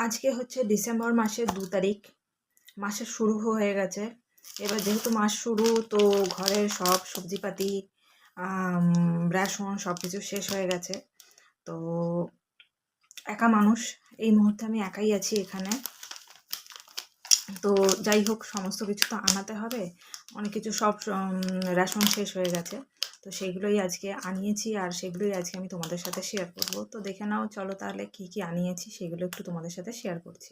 আজকে হচ্ছে ডিসেম্বর মাসের 2 তারিখ। মাসের শুরু হয়ে গেছে। এবার যেহেতু মাস শুরু, তো ঘরের সব সবজিপাতি, রেশন সব কিছু শেষ হয়ে গেছে। তো একা মানুষ, এই মুহূর্তে আমি একাই আছি এখানে। তো যাই হোক, সমস্ত কিছু তো আনাতে হবে। অনেক কিছু সব রেশন শেষ হয়ে গেছে, তো সেগুলোই আজকে আনিয়েছি, আর সেগুলোই আজকে আমি তোমাদের সাথে শেয়ার করব। তো দেখে নাও, চলো তাহলে কি কি আনিয়েছি সেগুলো একটু তোমাদের সাথে শেয়ার করছি।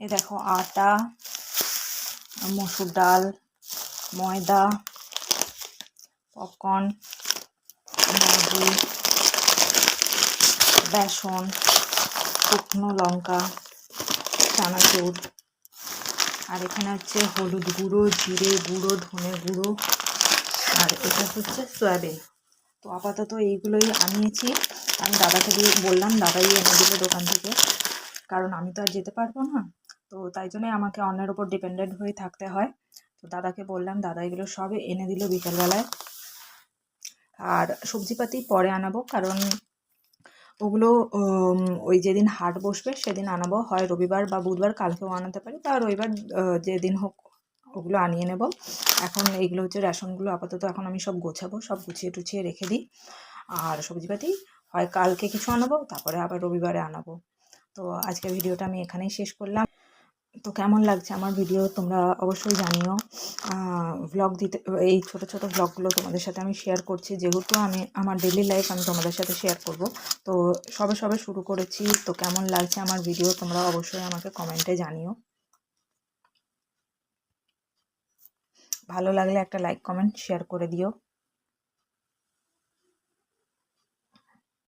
এই দেখো, আটা, মসুর ডাল, ময়দা, পপকর্ন, ম্যাগি, বেসন, শুকনো লঙ্কা, চানাচুর, আর এখানে হচ্ছে হলুদ গুঁড়ো, জিরে গুঁড়ো, ধনে গুঁড়ো, আর এটা হচ্ছে সয়াবিন। তো আপাতত এইগুলোই আনিয়েছি। আমি দাদাকে দিয়ে বললাম, দাদাই এনে দিল দোকান থেকে, কারণ আমি তো আর যেতে পারবো না। তো তাই জন্যই আমাকে অন্যের ওপর ডিপেন্ডেন্ট হয়ে থাকতে হয়। তো দাদাকে বললাম, দাদা এগুলো সব এনে দিল বিকেলবেলায়। আর সবজিপাতি পরে আনাবো, কারণ ওগুলো ওই যেদিন হাট বসবে সেদিন আনাবো, হয় রবিবার বা বুধবার, কালকেও আনাতে পারি, বা রবিবার যেদিন হোক ওগুলো আনিয়ে নেব। এখন এইগুলো হচ্ছে রেশনগুলো, আপাতত এখন আমি সব গোছাবো, সব গুছিয়ে টুছিয়ে রেখে দিই। আর সবজিপাতি হয় কালকে কিছু আনাবো, তারপরে আবার রবিবারে আনাবো। তো আজকের ভিডিওটা আমি এখানেই শেষ করলাম। তো কেমন লাগছে আমার ভিডিও তোমরা অবশ্যই জানিও। ভ্লগ দিতে, এই ছোট ছোট ভ্লগগুলো তোমাদের সাথে আমি শেয়ার করছি, যেহেতু আমি আমার ডেইলি লাইফ আমি তোমাদের সাথে শেয়ার করব। তো সবে সবে শুরু করেছি, তো কেমন লাগছে আমার ভিডিও তোমরা অবশ্যই আমাকে কমেন্টে জানিও। ভালো লাগলে একটা লাইক, কমেন্ট, শেয়ার করে দিও।